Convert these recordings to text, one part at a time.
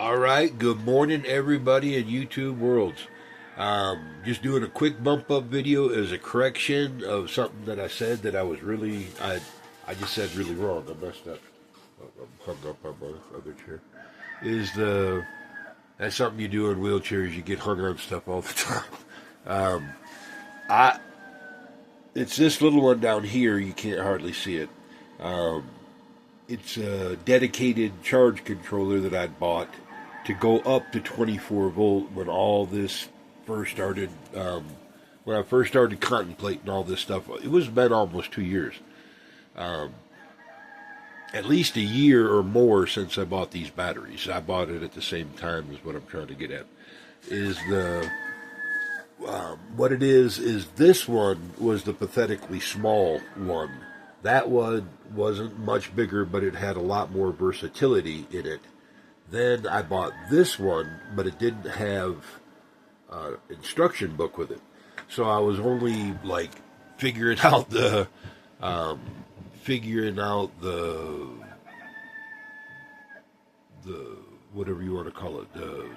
All right, good morning, everybody in YouTube worlds. Just doing a quick bump up video as a correction of something that I said that I just said really wrong. I messed up. I'm hung up on my other chair. That's something you do in wheelchairs? You get hung on stuff all the time. Um, I it's this little one down here. You can't hardly see it. Um, it's a dedicated charge controller that I'd bought to go up to 24 volt when all this first started. When I first started contemplating all this stuff, it was been almost 2 years. Um, at least a year or more since I bought these batteries. I bought it at the same time as what I'm trying to get at. Is the What it is this one was the pathetically small one. That one wasn't much bigger, but it had a lot more versatility in it. Then I bought this one, but it didn't have instruction book with it. So I was only like figuring out the um, figuring out the whatever you want to call it,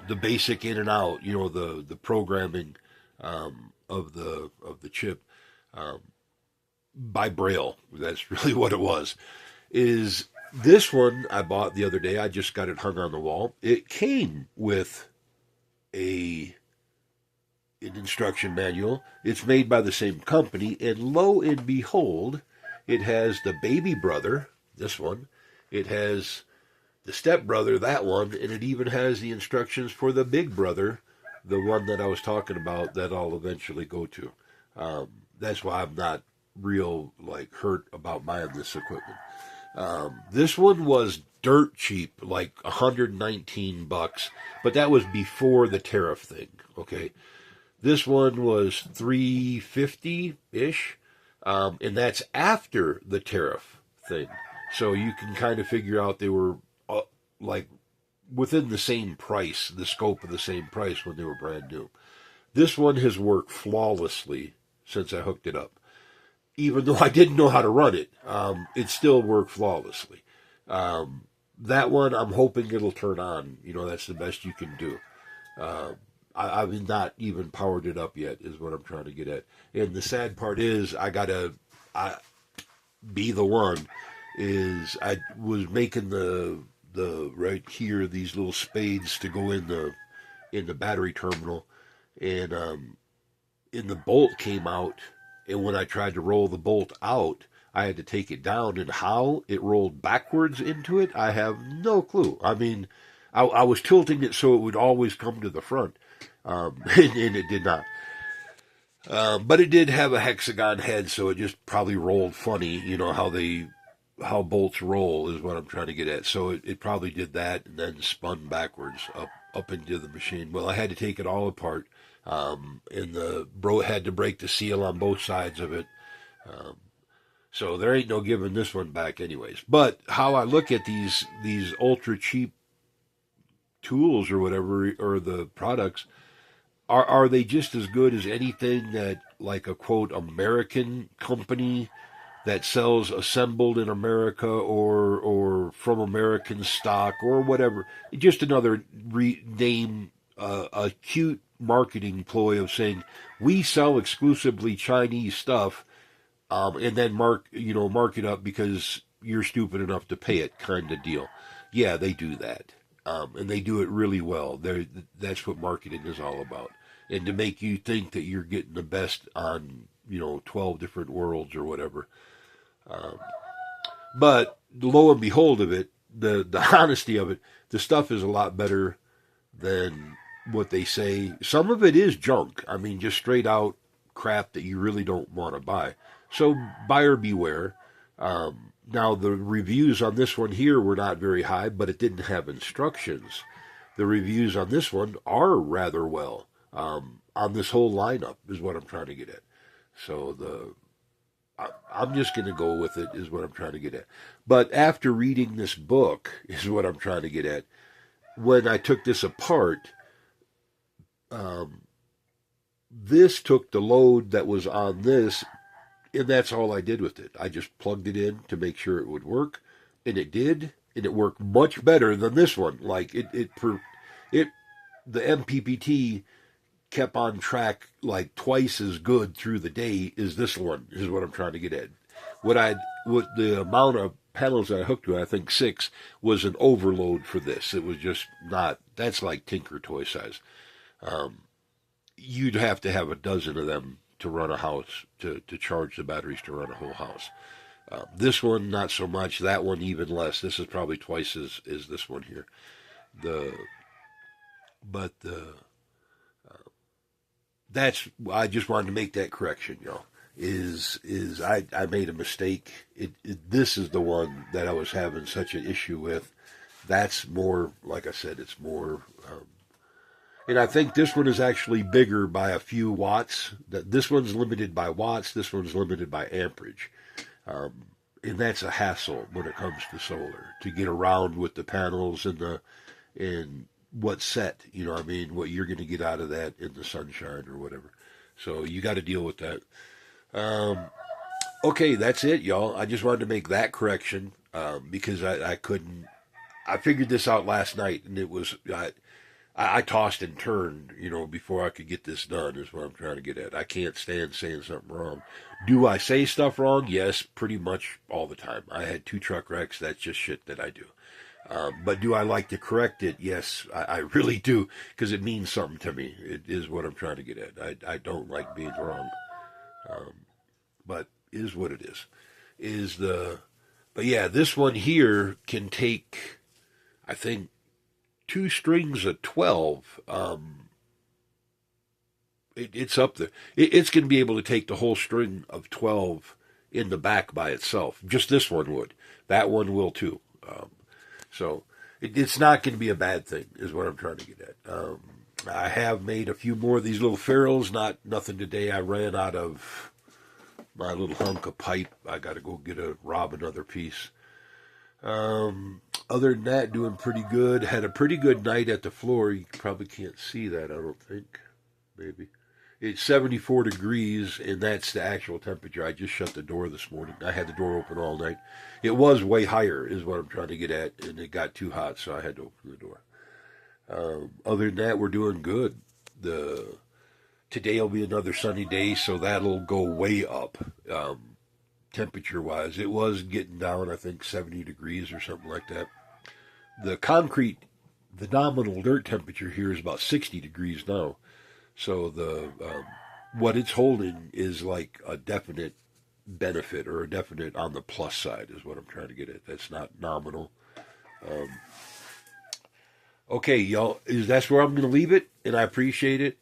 the basic in and out, the programming of the chip um, by braille. That's really what it was. Is this one I bought the other day? I just got it hung on the wall. It came with a an instruction manual. It's made by the same company, and lo and behold, it has the baby brother, this one. It has the step brother, that one, and it even has the instructions for the big brother, the one that I was talking about that I'll eventually go to. That's why I'm not real like hurt about buying this equipment. This one was dirt cheap, like 119 bucks, but that was before the tariff thing. Okay, this one was 350 ish, and that's after the tariff thing. So you can kind of figure out they were like within the same price, the scope of the same price when they were brand new. This one has worked flawlessly since I hooked it up. Even though I didn't know how to run it, it still worked flawlessly. That one, I'm hoping it'll turn on. That's the best you can do. I've not even powered it up yet, is what I'm trying to get at. And the sad part is, I be the one. I was making the right here these little spades to go in the battery terminal, and the bolt came out. And when I tried to roll the bolt out, I had to take it down. And how it rolled backwards into it, I have no clue. I mean, I was tilting it so it would always come to the front, and it did not. But it did have a hexagon head, so it just probably rolled funny. You know how bolts roll is what I'm trying to get at. So it probably did that and then spun backwards up into the machine. Well, I had to take it all apart. And the bro had to break the seal on both sides of it. So there ain't no giving this one back anyways. But how I look at these ultra cheap tools or whatever, or the products, are they just as good as anything that like a quote American company that sells assembled in America or from American stock or whatever? Just another name, a cute marketing ploy of saying we sell exclusively Chinese stuff, and then mark it up because you're stupid enough to pay it, kind of deal. Yeah, they do that, and they do it really well. That's what marketing is all about, and to make you think that you're getting the best on 12 different worlds or whatever. Um, but lo and behold of it, the honesty of it, the stuff is a lot better than what they say. Some of it is junk. I mean, just straight out crap that you really don't want to buy. So buyer beware. Now the reviews on this one here were not very high, but it didn't have instructions. The reviews on this one are rather well. On this whole lineup is what I'm trying to get at. So I'm just going to go with it is what I'm trying to get at. But after reading this book is what I'm trying to get at. When I took this apart, um, this took the load that was on this, and that's all I did with it. I just plugged it in to make sure it would work, and it did, and it worked much better than this one. Like it the MPPT kept on track like twice as good through the day as this one is what I'm trying to get at. What the amount of panels that I hooked to, I think 6, was an overload for this. It was just not. That's like Tinker toy size. You'd have to have a dozen of them to run a house to charge the batteries to run a whole house. This one not so much. That one even less. This is probably twice as this one here. The but the that's I just wanted to make that correction, y'all. I made a mistake. This is the one that I was having such an issue with. That's more, like I said, it's more. And I think this one is actually bigger by a few watts. This one's limited by watts. This one's limited by amperage. And that's a hassle when it comes to solar to get around with the panels and what's set. You know what I mean? What you're going to get out of that in the sunshine or whatever. So you got to deal with that. Okay, that's it, y'all. I just wanted to make that correction because I couldn't. I figured this out last night, and it was I tossed and turned, before I could get this done. Is what I'm trying to get at. I can't stand saying something wrong. Do I say stuff wrong? Yes, pretty much all the time. I had 2 truck wrecks. That's just shit that I do. But do I like to correct it? Yes, I really do, because it means something to me. It is what I'm trying to get at. I don't like being wrong. But is what it is. But yeah, this one here can take, I think, 2 strings of 12. It's up there. It's going to be able to take the whole string of 12 in the back by itself. Just this one would. That one will too. So it's not going to be a bad thing, is what I'm trying to get at. I have made a few more of these little ferrules. Nothing today. I ran out of my little hunk of pipe. I got to go rob another piece. Other than that, doing pretty good. Had a pretty good night at the floor. You probably can't see that, I don't think. Maybe. It's 74 degrees, and that's the actual temperature. I just shut the door this morning. I had the door open all night. It was way higher, is what I'm trying to get at, and it got too hot, so I had to open the door. Other than that, we're doing good. Today will be another sunny day, so that'll go way up, temperature-wise. It was getting down, I think, 70 degrees or something like that. The nominal dirt temperature here is about 60 degrees now. So what it's holding is like a definite benefit, or a definite on the plus side, is what I'm trying to get at. That's not nominal. Okay, y'all, that's where I'm going to leave it, and I appreciate it.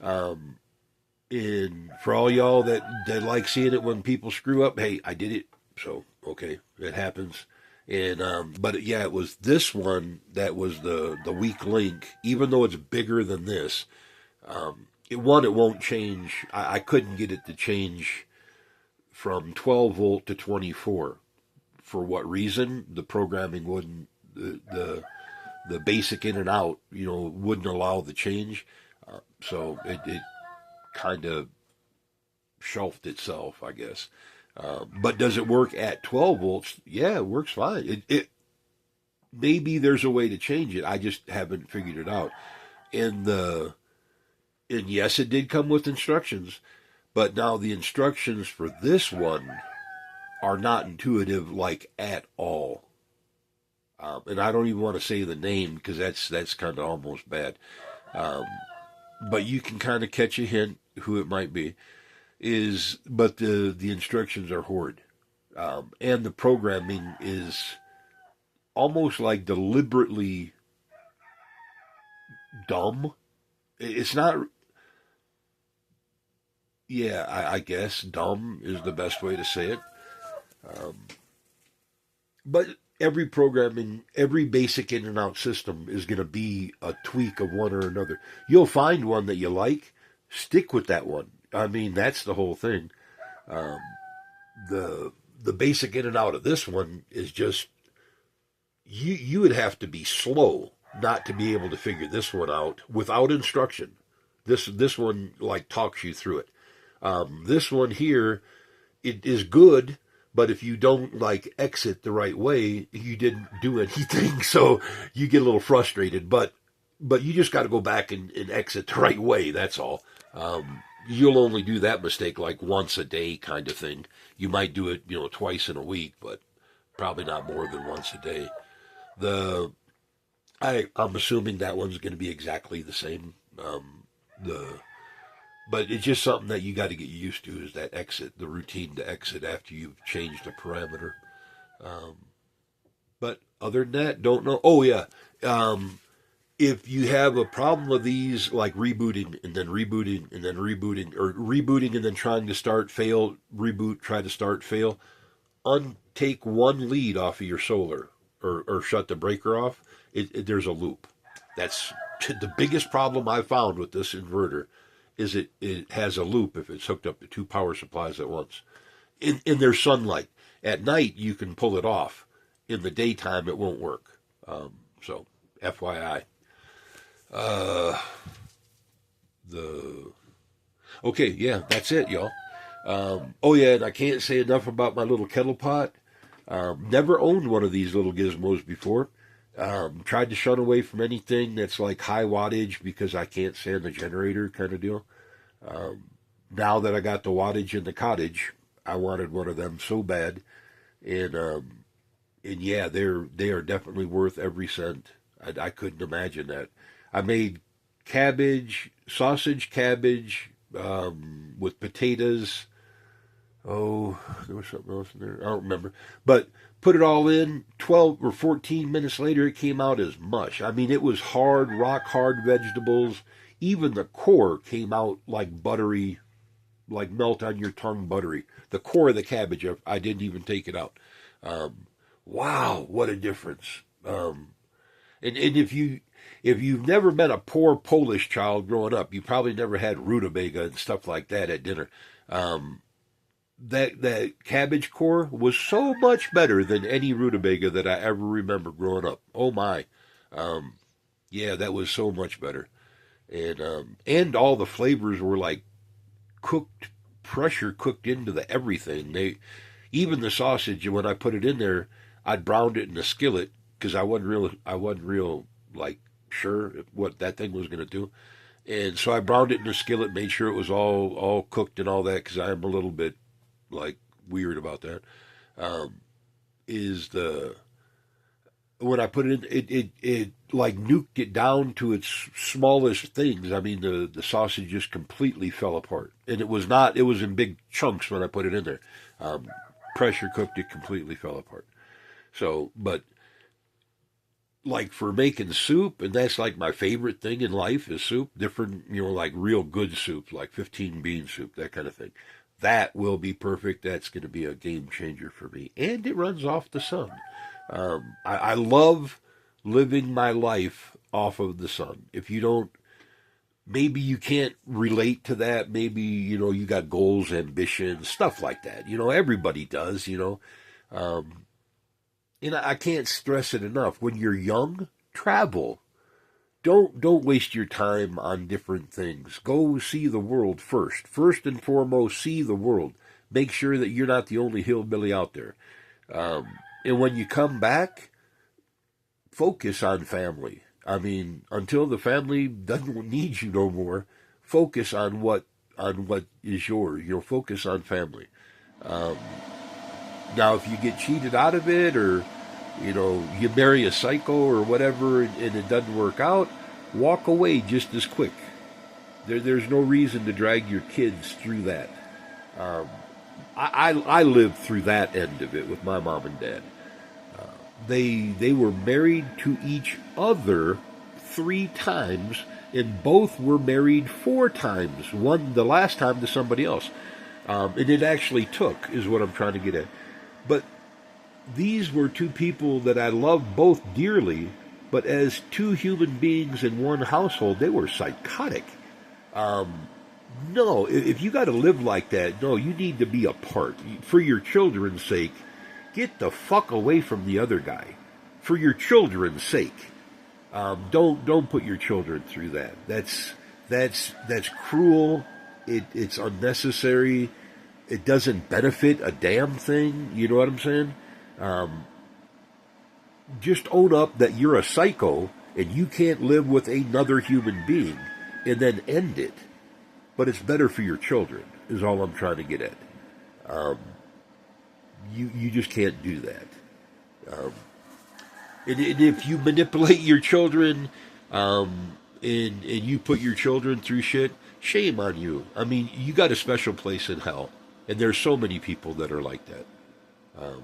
And for all y'all that like seeing it when people screw up, hey, I did it. So, okay, it happens. And but yeah, it was this one that was the weak link, even though it's bigger than this. It won't change. I couldn't get it to change from 12 volt to 24. For what reason? The programming wouldn't, the basic in and out, wouldn't allow the change. So it kind of shelved itself, I guess. But does it work at 12 volts? Yeah, it works fine. It maybe there's a way to change it. I just haven't figured it out. And yes, it did come with instructions, but now the instructions for this one are not intuitive, like, at all. And I don't even want to say the name, because that's kind of almost bad. But you can kind of catch a hint who it might be. But the instructions are horrid. And the programming is almost like deliberately dumb. It's not. Yeah, I guess dumb is the best way to say it. But every basic in and out system is going to be a tweak of one or another. You'll find one that you like, stick with that one. I mean, that's the whole thing. The basic in and out of this one is just, you would have to be slow not to be able to figure this one out without instruction. This one like talks you through it. This one here, it is good, but if you don't like exit the right way, you didn't do anything, so you get a little frustrated. But but you just got to go back and exit the right way. That's all. You'll only do that mistake like once a day, kind of thing. You might do it, twice in a week, but probably not more than once a day. The I'm assuming that one's going to be exactly the same. The But it's just something that you got to get used to is that exit, the routine to exit after you've changed a parameter. Um, but other than that, don't know. Oh yeah, if you have a problem with these, like rebooting and then rebooting and then rebooting, or rebooting and then trying to start, fail, reboot, try to start, fail, untake one lead off of your solar or shut the breaker off, there's a loop. That's the biggest problem I found with this inverter is it has a loop if it's hooked up to two power supplies at once. In their sunlight. At night, you can pull it off. In the daytime, it won't work. So, FYI. Uh, the Okay, yeah, that's it, y'all. Oh yeah, and I can't say enough about my little kettle pot. Never owned one of these little gizmos before. Tried to shun away from anything that's like high wattage because I can't stand the generator kind of deal. Um, Now that I got the wattage in the cottage, I wanted one of them so bad, and yeah, they are definitely worth every cent. I couldn't imagine that. I made sausage cabbage with potatoes. Oh, there was something else in there. I don't remember. But put it all in. 12 or 14 minutes later, it came out as mush. I mean, it was hard, rock hard vegetables. Even the core came out like buttery, like melt on your tongue buttery. The core of the cabbage, I didn't even take it out. Um, wow, what a difference. And if you've never met a poor Polish child growing up, you probably never had rutabaga and stuff like that at dinner. Um, that cabbage core was so much better than any rutabaga that I ever remember growing up. Oh my, um, yeah, that was so much better. And all the flavors were like cooked, pressure cooked into the everything. Even the sausage, when I put it in there, I'd browned it in a skillet because I wasn't real like sure what that thing was going to do. And so I browned it in a skillet, made sure it was all cooked and all that because I am a little bit like weird about that. Um, is the When I put it in, it like nuked it down to its smallest things. I mean, the sausage just completely fell apart, and it was not. It was in big chunks when I put it in there. Um, Pressure cooked it, completely fell apart. So, but like for making soup, and that's like my favorite thing in life is soup. Different, like real good soup, like 15 bean soup, that kind of thing. That will be perfect. That's going to be a game changer for me, and it runs off the sun. I love living my life off of the sun. If you don't, maybe you can't relate to that. Maybe, you got goals, ambitions, stuff like that. Everybody does. Um, and I can't stress it enough. When you're young, travel. Don't waste your time on different things. Go see the world first. First and foremost, see the world. Make sure that you're not the only hillbilly out there. Um, and when you come back, focus on family. I mean, until the family doesn't need you no more, focus on what is yours. Focus on family. Um, Now, if you get cheated out of it, or you marry a psycho or whatever, and it doesn't work out, walk away just as quick. There's no reason to drag your kids through that. Um, I lived through that end of it with my mom and dad. They were married to each other 3 times, and both were married 4 times. One the last time to somebody else, and it actually took is what I'm trying to get at. But these were two people that I loved both dearly, but as two human beings in one household, they were psychotic. Um, no, if you got to live like that, no, you need to be apart. For your children's sake, get the fuck away from the other guy. For your children's sake, don't put your children through that. That's cruel. It's unnecessary. It doesn't benefit a damn thing. You know what I'm saying? Um, just own up that you're a psycho And you can't live with another human being and then end it. But it's better for your children, is all I'm trying to get at. You just can't do that. Um, and if you manipulate your children, and you put your children through shit, shame on you. I mean, you got a special place in hell, and there's so many people that are like that. Um,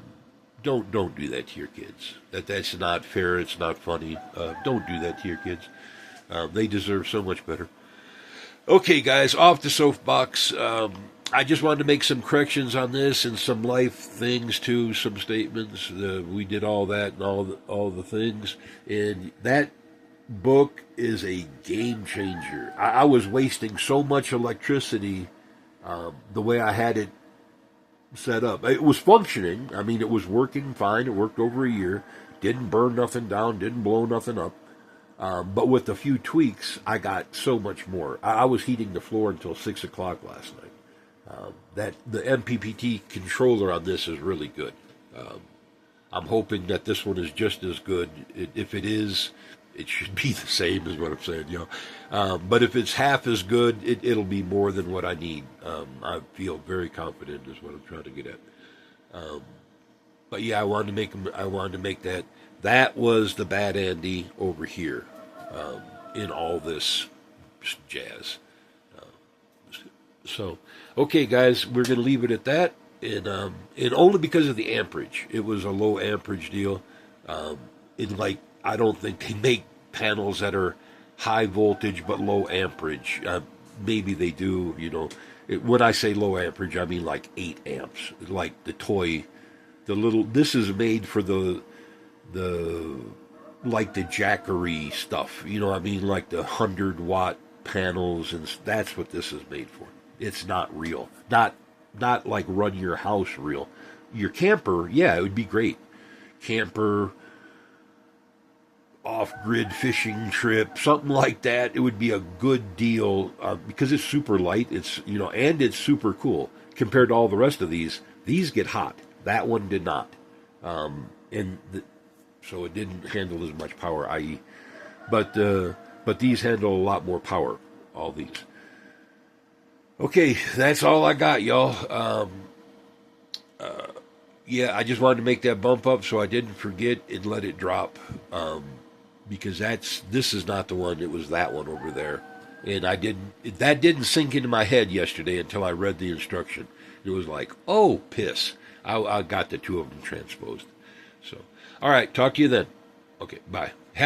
don't do that to your kids. That's not fair. It's not funny. Don't do that to your kids. They deserve so much better. Okay, guys, off the soapbox. I just wanted to make some corrections on this and some life things too, some statements. We did all that and all the things, and that book is a game changer. I was wasting so much electricity the way I had it set up. It was functioning. I mean, it was working fine. It worked over a year. Didn't burn nothing down. Didn't blow nothing up. But with a few tweaks, I got so much more. I was heating the floor until 6 o'clock last night. That the MPPT controller on this is really good. I'm hoping that this one is just as good. If it is, it should be the same, is what I'm saying. But if it's half as good, it'll be more than what I need. I feel very confident, is what I'm trying to get at. But yeah, I wanted to make that. That was the bad Andy over here in all this jazz. So, okay, guys, we're going to leave it at that. And only because of the amperage. It was a low amperage deal. I don't think they make panels that are high voltage but low amperage. Maybe they do, when I say low amperage, I mean like 8 amps. Like the toy, this is made for the like the Jackery stuff. You know what I mean? Like the 100-watt panels, and that's what this is made for. It's not real. Not like run your house real. Your camper, yeah, it would be great. Camper, off-grid fishing trip, something like that. It would be a good deal because it's super light. It's and it's super cool compared to all the rest of these. These get hot. That one did not, so it didn't handle as much power. But these handle a lot more power. All these. Okay, that's all I got, y'all. Yeah, I just wanted to make that bump up so I didn't forget and let it drop. Because this is not the one, it was that one over there. And that didn't sink into my head yesterday until I read the instruction. It was like, oh, piss. I got the two of them transposed. So, all right, talk to you then. Okay, bye.